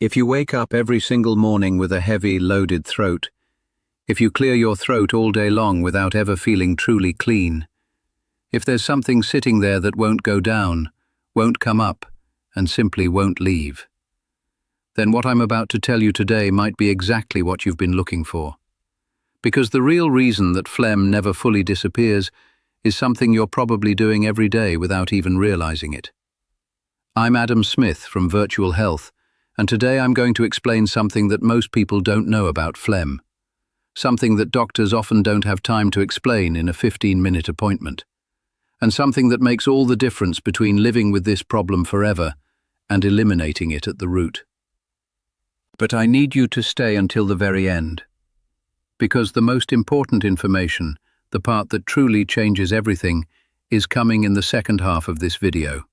If you wake up every single morning with a heavy, loaded throat, if you clear your throat all day long without ever feeling truly clean, if there's something sitting there that won't go down, won't come up, and simply won't leave, then what I'm about to tell you today might be exactly what you've been looking for. Because the real reason that phlegm never fully disappears is something you're probably doing every day without even realizing it. I'm Adam Smith from Virtual Health, and today I'm going to explain something that most people don't know about phlegm. Something that doctors often don't have time to explain in a 15-minute appointment. And something that makes all the difference between living with this problem forever and eliminating it at the root. But I need you to stay until the very end. Because the most important information, the part that truly changes everything, is coming in the second half of this video.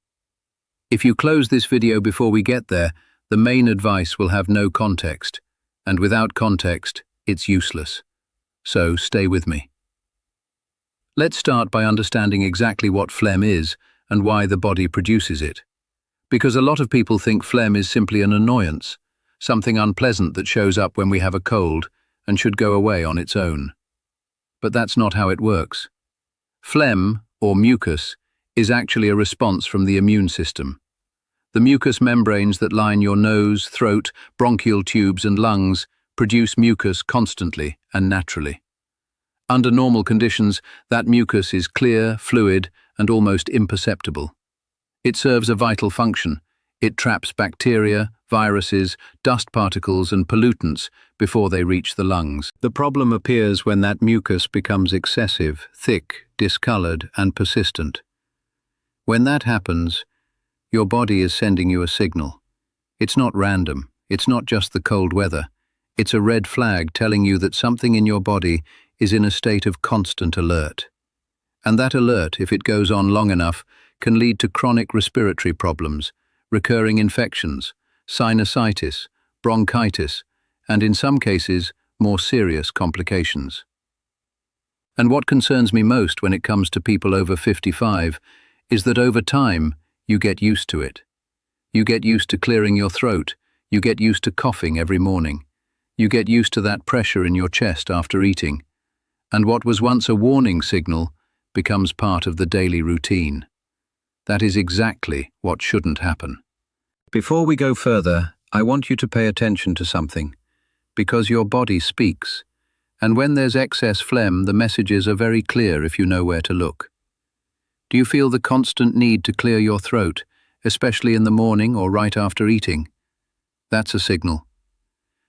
If you close this video before we get there, the main advice will have no context, and without context, it's useless. So stay with me. Let's start by understanding exactly what phlegm is and why the body produces it. Because a lot of people think phlegm is simply an annoyance, something unpleasant that shows up when we have a cold and should go away on its own. But that's not how it works. Phlegm, or mucus, is actually a response from the immune system. The mucous membranes that line your nose, throat, bronchial tubes and lungs produce mucus constantly and naturally. Under normal conditions, that mucus is clear, fluid, and almost imperceptible. It serves a vital function. It traps bacteria, viruses, dust particles, and pollutants before they reach the lungs. The problem appears when that mucus becomes excessive, thick, discolored, and persistent. When that happens, your body is sending you a signal. It's not random. It's not just the cold weather. It's a red flag telling you that something in your body is in a state of constant alert. And that alert, if it goes on long enough, can lead to chronic respiratory problems, recurring infections, sinusitis, bronchitis, and in some cases, more serious complications. And what concerns me most when it comes to people over 55 is that over time, you get used to it. You get used to clearing your throat. You get used to coughing every morning. You get used to that pressure in your chest after eating. And what was once a warning signal becomes part of the daily routine. That is exactly what shouldn't happen. Before we go further, I want you to pay attention to something, because your body speaks, and when there's excess phlegm, the messages are very clear if you know where to look. Do you feel the constant need to clear your throat, especially in the morning or right after eating? That's a signal.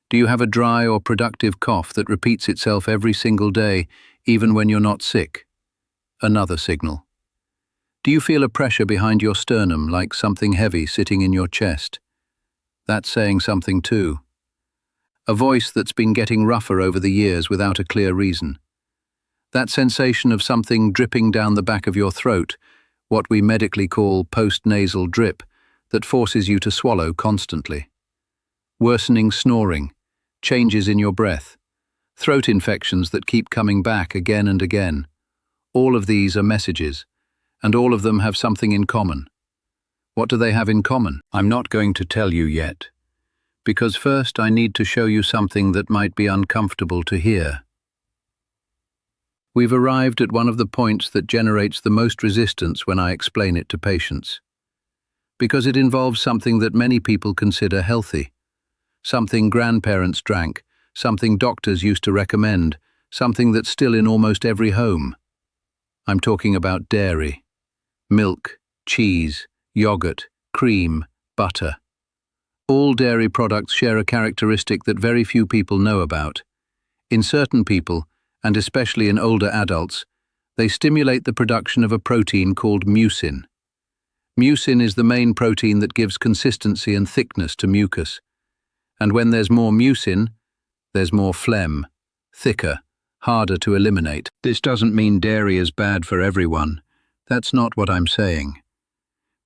Do you have a dry or productive cough that repeats itself every single day, even when you're not sick? Another signal. Do you feel a pressure behind your sternum, like something heavy sitting in your chest? That's saying something too. A voice that's been getting rougher over the years without a clear reason. That sensation of something dripping down the back of your throat, what we medically call post-nasal drip, that forces you to swallow constantly. Worsening snoring, changes in your breath, throat infections that keep coming back again and again. All of these are messages, and all of them have something in common. What do they have in common? I'm not going to tell you yet, because first I need to show you something that might be uncomfortable to hear. We've arrived at one of the points that generates the most resistance when I explain it to patients. Because it involves something that many people consider healthy. Something grandparents drank, something doctors used to recommend, something that's still in almost every home. I'm talking about dairy. Milk, cheese, yogurt, cream, butter. All dairy products share a characteristic that very few people know about. In certain people, and especially in older adults, they stimulate the production of a protein called mucin. Mucin is the main protein that gives consistency and thickness to mucus. And when there's more mucin, there's more phlegm, thicker, harder to eliminate. This doesn't mean dairy is bad for everyone. That's not what I'm saying.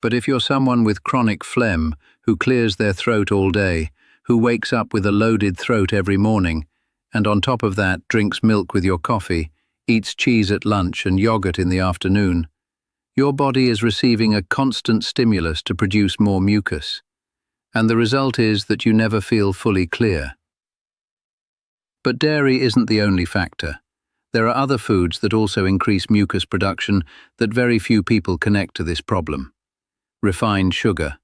But if you're someone with chronic phlegm who clears their throat all day, who wakes up with a loaded throat every morning, and on top of that drinks milk with your coffee, eats cheese at lunch and yogurt in the afternoon, your body is receiving a constant stimulus to produce more mucus. and the result is that you never feel fully clear. But dairy isn't the only factor. There are other foods that also increase mucus production that very few people connect to this problem. Refined sugar,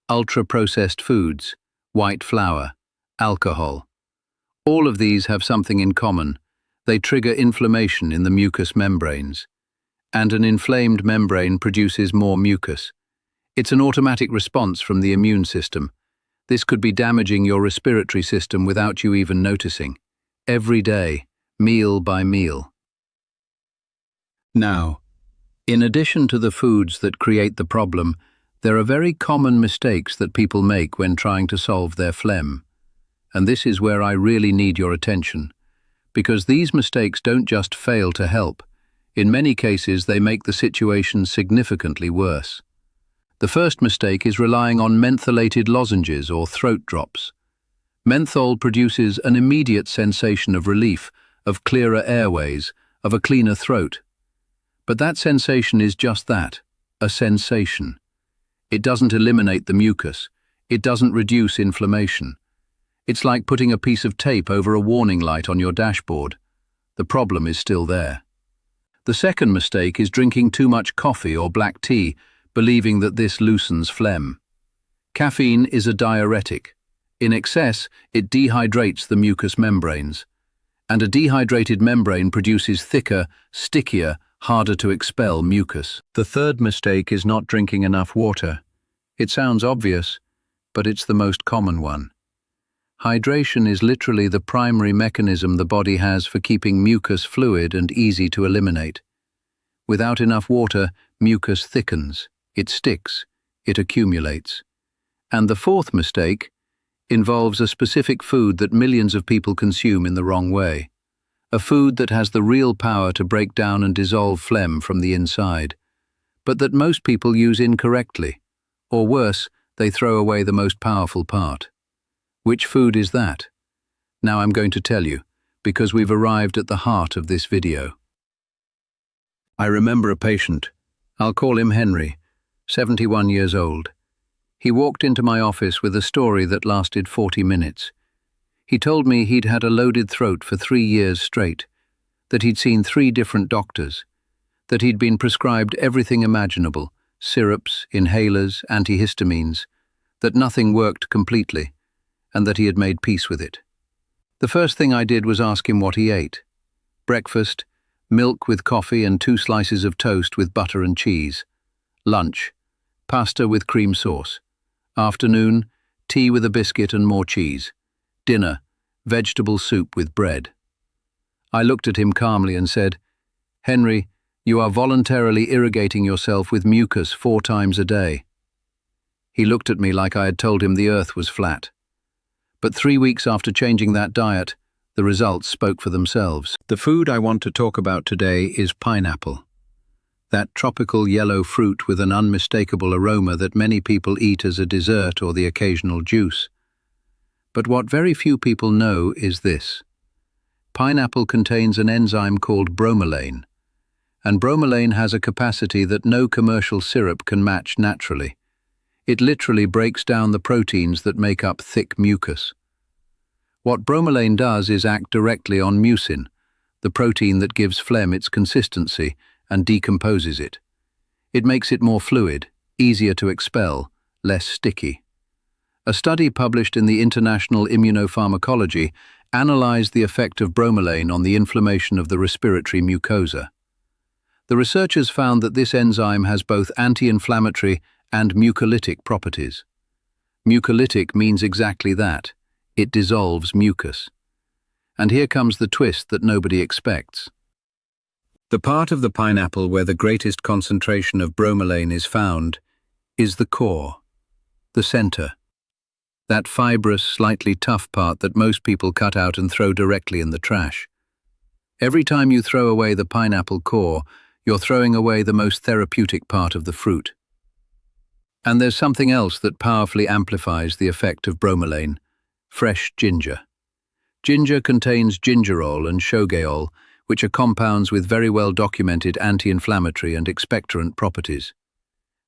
ultra-processed foods, white flour, alcohol. All of these have something in common. They trigger inflammation in the mucous membranes. And an inflamed membrane produces more mucus. It's an automatic response from the immune system. This could be damaging your respiratory system without you even noticing. Every day, meal by meal. Now, in addition to the foods that create the problem, there are very common mistakes that people make when trying to solve their phlegm. And this is where I really need your attention, because these mistakes don't just fail to help. In many cases, they make the situation significantly worse. The first mistake is relying on mentholated lozenges or throat drops. Menthol produces an immediate sensation of relief, of clearer airways, of a cleaner throat. But that sensation is just that, a sensation. It doesn't eliminate the mucus. It doesn't reduce inflammation. It's like putting a piece of tape over a warning light on your dashboard. The problem is still there. The second mistake is drinking too much coffee or black tea, believing that this loosens phlegm. Caffeine is a diuretic. In excess, it dehydrates the mucous membranes. And a dehydrated membrane produces thicker, stickier, harder to expel mucus. The third mistake is not drinking enough water. It sounds obvious, but it's the most common one. Hydration is literally the primary mechanism the body has for keeping mucus fluid and easy to eliminate. Without enough water, mucus thickens, it sticks, it accumulates. And the fourth mistake involves a specific food that millions of people consume in the wrong way. A food that has the real power to break down and dissolve phlegm from the inside, but that most people use incorrectly. Or worse, they throw away the most powerful part. Which food is that? Now I'm going to tell you, because we've arrived at the heart of this video. I remember a patient. I'll call him Henry, 71 years old. He walked into my office with a story that lasted 40 minutes. He told me he'd had a loaded throat for 3 years straight, that he'd seen 3 different doctors, that he'd been prescribed everything imaginable, syrups, inhalers, antihistamines, that nothing worked completely, and that he had made peace with it. The first thing I did was ask him what he ate. Breakfast, milk with coffee and 2 slices of toast with butter and cheese. Lunch, pasta with cream sauce. Afternoon, tea with a biscuit and more cheese. Dinner, vegetable soup with bread. I looked at him calmly and said, "Henry, you are voluntarily irrigating yourself with mucus 4 times a day." He looked at me like I had told him the earth was flat. But 3 weeks after changing that diet, the results spoke for themselves. The food I want to talk about today is pineapple. That tropical yellow fruit with an unmistakable aroma that many people eat as a dessert or the occasional juice. But what very few people know is this. Pineapple contains an enzyme called bromelain, and bromelain has a capacity that no commercial syrup can match naturally. It literally breaks down the proteins that make up thick mucus. What bromelain does is act directly on mucin, the protein that gives phlegm its consistency and decomposes it. It makes it more fluid, easier to expel, less sticky. A study published in the International Immunopharmacology analyzed the effect of bromelain on the inflammation of the respiratory mucosa. The researchers found that this enzyme has both anti-inflammatory and mucolytic properties. Mucolytic means exactly that. It dissolves mucus. And here comes the twist that nobody expects. The part of the pineapple where the greatest concentration of bromelain is found is the core, the center. That fibrous, slightly tough part that most people cut out and throw directly in the trash. Every time you throw away the pineapple core, you're throwing away the most therapeutic part of the fruit. And there's something else that powerfully amplifies the effect of bromelain: fresh ginger. Ginger contains gingerol and shogaol, which are compounds with very well documented anti-inflammatory and expectorant properties.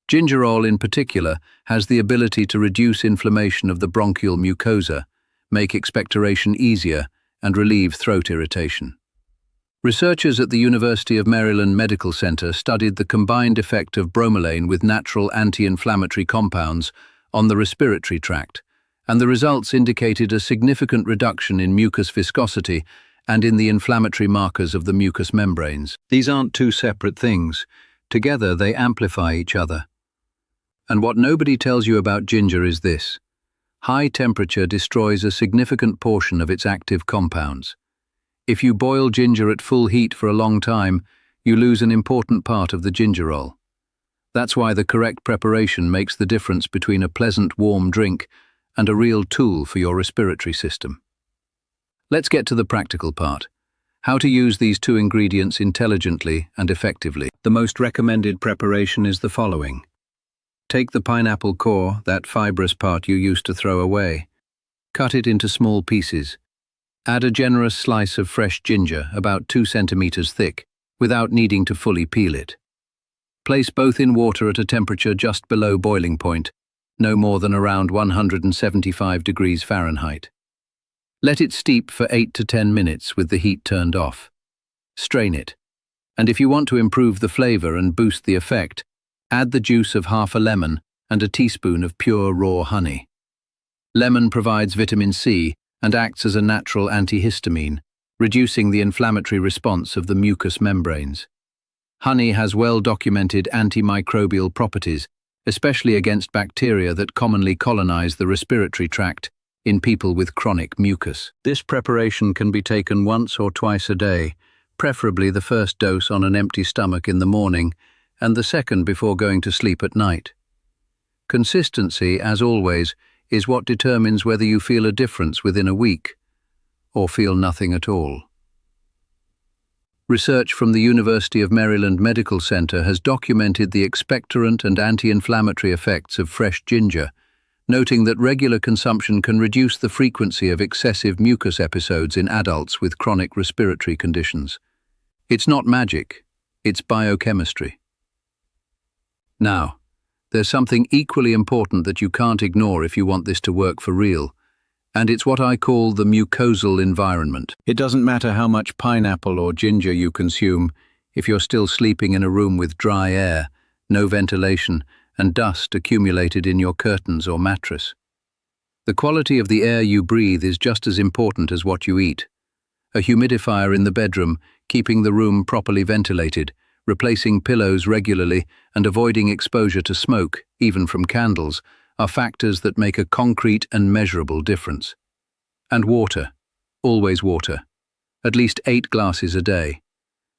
Gingerol in particular has the ability to reduce inflammation of the bronchial mucosa, make expectoration easier, and relieve throat irritation. Researchers at the University of Maryland Medical Center studied the combined effect of bromelain with natural anti-inflammatory compounds on the respiratory tract, and the results indicated a significant reduction in mucus viscosity and in the inflammatory markers of the mucous membranes. These aren't two separate things. Together they amplify each other. And what nobody tells you about ginger is this: high temperature destroys a significant portion of its active compounds. If you boil ginger at full heat for a long time, you lose an important part of the gingerol. That's why the correct preparation makes the difference between a pleasant warm drink and a real tool for your respiratory system. Let's get to the practical part: how to use these two ingredients intelligently and effectively. The most recommended preparation is the following. Take the pineapple core, that fibrous part you used to throw away. Cut it into small pieces. Add a generous slice of fresh ginger, about 2 centimeters thick, without needing to fully peel it. Place both in water at a temperature just below boiling point, no more than around 175 degrees Fahrenheit. Let it steep for 8 to 10 minutes with the heat turned off. Strain it. And if you want to improve the flavor and boost the effect, add the juice of half a lemon and a teaspoon of pure raw honey. Lemon provides vitamin C and acts as a natural antihistamine, reducing the inflammatory response of the mucous membranes. Honey has well-documented antimicrobial properties, especially against bacteria that commonly colonize the respiratory tract in people with chronic mucus. This preparation can be taken once or twice a day, preferably the first dose on an empty stomach in the morning and the second before going to sleep at night. Consistency, as always, is what determines whether you feel a difference within a week or feel nothing at all. Research from the University of Maryland Medical Center has documented the expectorant and anti-inflammatory effects of fresh ginger, noting that regular consumption can reduce the frequency of excessive mucus episodes in adults with chronic respiratory conditions. It's not magic, it's biochemistry. Now, there's something equally important that you can't ignore if you want this to work for real, and it's what I call the mucosal environment. It doesn't matter how much pineapple or ginger you consume if you're still sleeping in a room with dry air, no ventilation, and dust accumulated in your curtains or mattress. The quality of the air you breathe is just as important as what you eat. A humidifier in the bedroom, keeping the room properly ventilated, replacing pillows regularly, and avoiding exposure to smoke, even from candles, are factors that make a concrete and measurable difference. And water. Always water. At least 8 glasses a day.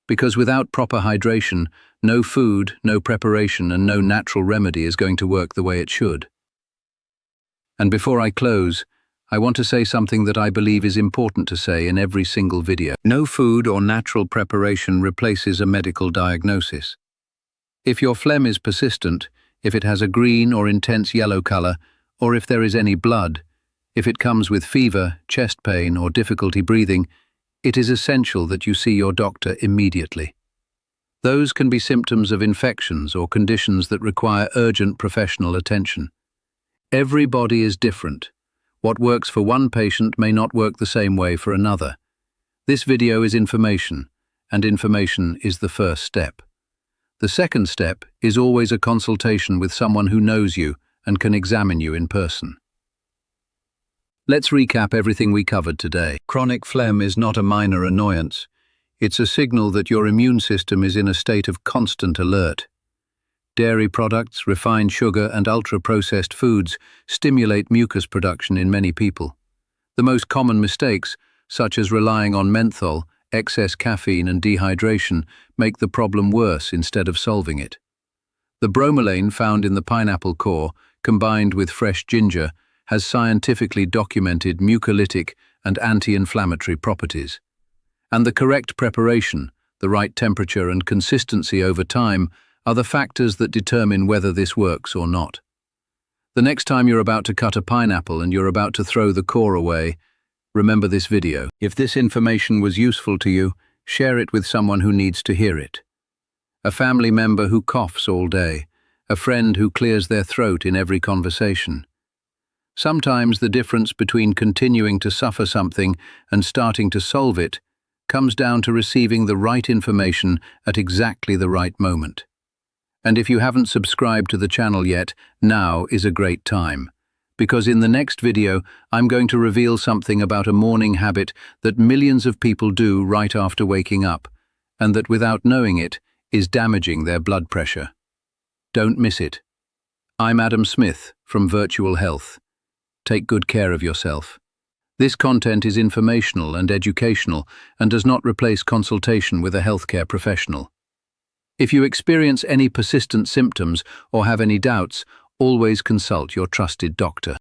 Because without proper hydration, no food, no preparation, and no natural remedy is going to work the way it should. And before I close, I want to say something that I believe is important to say in every single video. No food or natural preparation replaces a medical diagnosis. If your phlegm is persistent, if it has a green or intense yellow color, or if there is any blood, if it comes with fever, chest pain, or difficulty breathing, it is essential that you see your doctor immediately. Those can be symptoms of infections or conditions that require urgent professional attention. Every body is different. What works for one patient may not work the same way for another. This video is information, and information is the first step. The second step is always a consultation with someone who knows you and can examine you in person. Let's recap everything we covered today. Chronic phlegm is not a minor annoyance. It's a signal that your immune system is in a state of constant alert. Dairy products, refined sugar, and ultra-processed foods stimulate mucus production in many people. The most common mistakes, such as relying on menthol, excess caffeine, and dehydration, make the problem worse instead of solving it. The bromelain found in the pineapple core, combined with fresh ginger, has scientifically documented mucolytic and anti-inflammatory properties. And the correct preparation, the right temperature and consistency over time, are the factors that determine whether this works or not. The next time you're about to cut a pineapple and you're about to throw the core away, remember this video. If this information was useful to you, share it with someone who needs to hear it. A family member who coughs all day, a friend who clears their throat in every conversation. Sometimes the difference between continuing to suffer something and starting to solve it comes down to receiving the right information at exactly the right moment. And if you haven't subscribed to the channel yet, now is a great time. Because in the next video, I'm going to reveal something about a morning habit that millions of people do right after waking up, and that without knowing it, is damaging their blood pressure. Don't miss it. I'm Adam Smith from Virtual Health. Take good care of yourself. This content is informational and educational and does not replace consultation with a healthcare professional. If you experience any persistent symptoms or have any doubts, always consult your trusted doctor.